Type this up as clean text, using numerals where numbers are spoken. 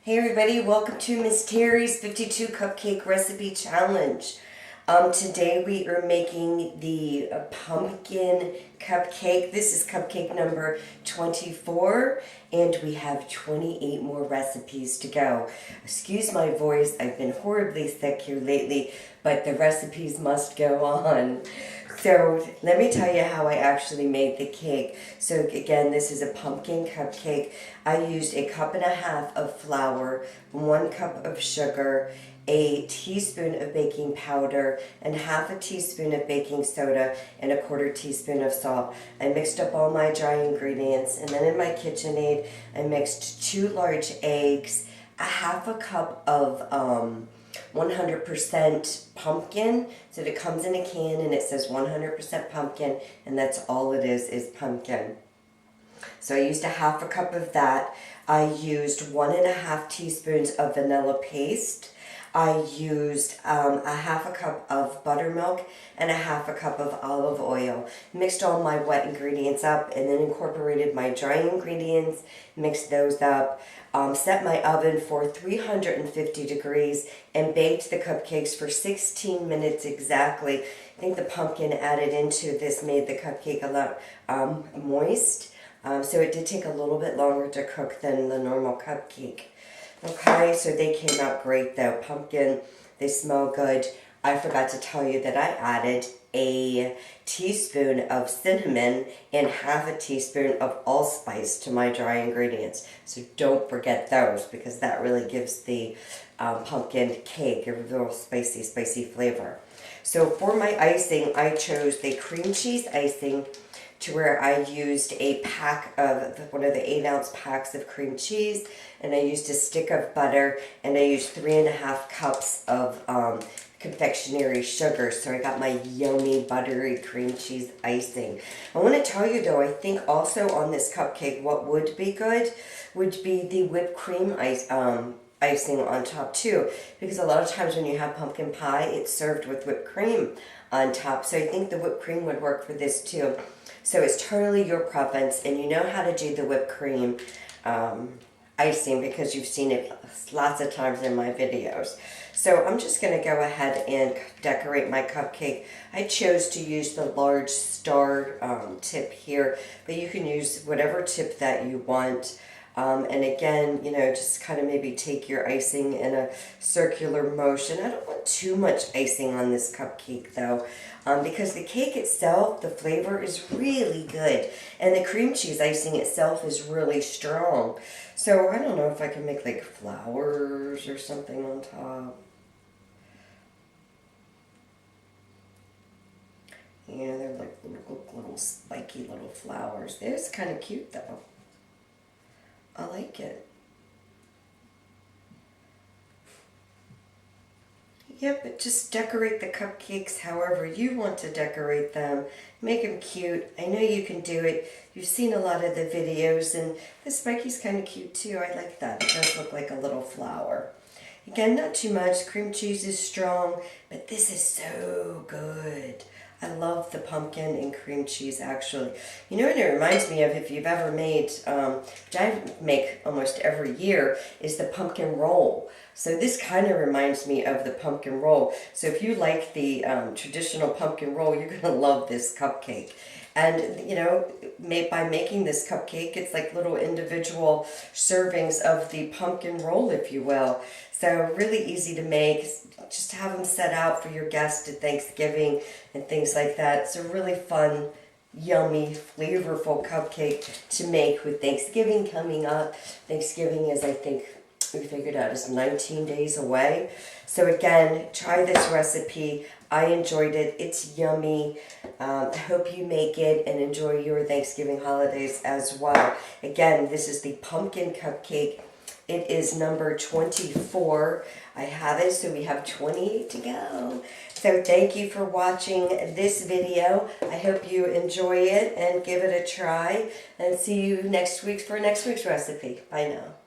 Hey everybody, welcome to Miss Terry's 52 Cupcake Recipe Challenge. Today we are making the pumpkin cupcake. This is cupcake number 24 and we have 28 more recipes to go. Excuse my voice, I've been horribly sick here lately, but the recipes must go on. So let me tell you how I actually made the cake. So again, this is a pumpkin cupcake. I used 1.5 cups of flour, 1 cup of sugar, a teaspoon of baking powder, and 1/2 teaspoon of baking soda, and 1/4 teaspoon of salt. I mixed up all my dry ingredients, and then in my KitchenAid, I mixed 2 large eggs, 1/2 cup of 100% pumpkin. So it comes in a can and it says 100% pumpkin, and that's all it is pumpkin. So I used 1/2 cup of that. I used 1.5 teaspoons of vanilla paste. I used 1/2 cup of buttermilk and 1/2 cup of olive oil. Mixed all my wet ingredients up and then incorporated my dry ingredients, mixed those up, set my oven for 350 degrees and baked the cupcakes for 16 minutes exactly. I think the pumpkin added into this made the cupcake a lot moist, so it did take a little bit longer to cook than the normal cupcake. Okay, so they came out great though. Pumpkin, they smell good. I forgot to tell you that I added a teaspoon of cinnamon and 1/2 teaspoon of allspice to my dry ingredients. So don't forget those, because that really gives the pumpkin cake a real spicy flavor. So for my icing, I chose the cream cheese icing, to where I used a pack of one of the 8-ounce packs of cream cheese, and I used a stick of butter, and I used 3.5 cups of confectionery sugar. So I got my yummy buttery cream cheese icing. I want to tell you though, I think also on this cupcake what would be good would be the whipped cream icing on top too, because a lot of times when you have pumpkin pie, it's served with whipped cream on top. So I think the whipped cream would work for this too. So it's totally your preference, and you know how to do the whipped cream icing because you've seen it lots of times in my videos. So I'm just going to go ahead and decorate my cupcake. I chose to use the large star tip here, but you can use whatever tip that you want. And again, you know, just kind of maybe take your icing in a circular motion. I don't want too much icing on this cupcake though, because the cake itself, the flavor is really good. And the cream cheese icing itself is really strong. So I don't know if I can make like flowers or something on top. Yeah, they're like little spiky little flowers. It's kind of cute though. I like it. Yep, but just decorate the cupcakes however you want to decorate them. Make them cute. I know you can do it. You've seen a lot of the videos, and the spiky's kind of cute too. I like that. It does look like a little flower. Again, not too much. Cream cheese is strong, but this is so good. I love the pumpkin and cream cheese, actually. You know what it reminds me of, if you've ever made, which I make almost every year, is the pumpkin roll. So this kind of reminds me of the pumpkin roll. So if you like the traditional pumpkin roll, you're going to love this cupcake. And, you know, by making this cupcake, it's like little individual servings of the pumpkin roll, if you will. So really easy to make. Just have them set out for your guests at Thanksgiving and things like that. It's a really fun, yummy, flavorful cupcake to make with Thanksgiving coming up. Thanksgiving is, I think, we figured out, is 19 days away. So again, try this recipe. I enjoyed it. It's yummy. I hope you make it and enjoy your Thanksgiving holidays as well. Again, this is the pumpkin cupcake. It is number 24. I have it, so we have 28 to go. So thank you for watching this video. I hope you enjoy it and give it a try. And see you next week for next week's recipe. Bye now.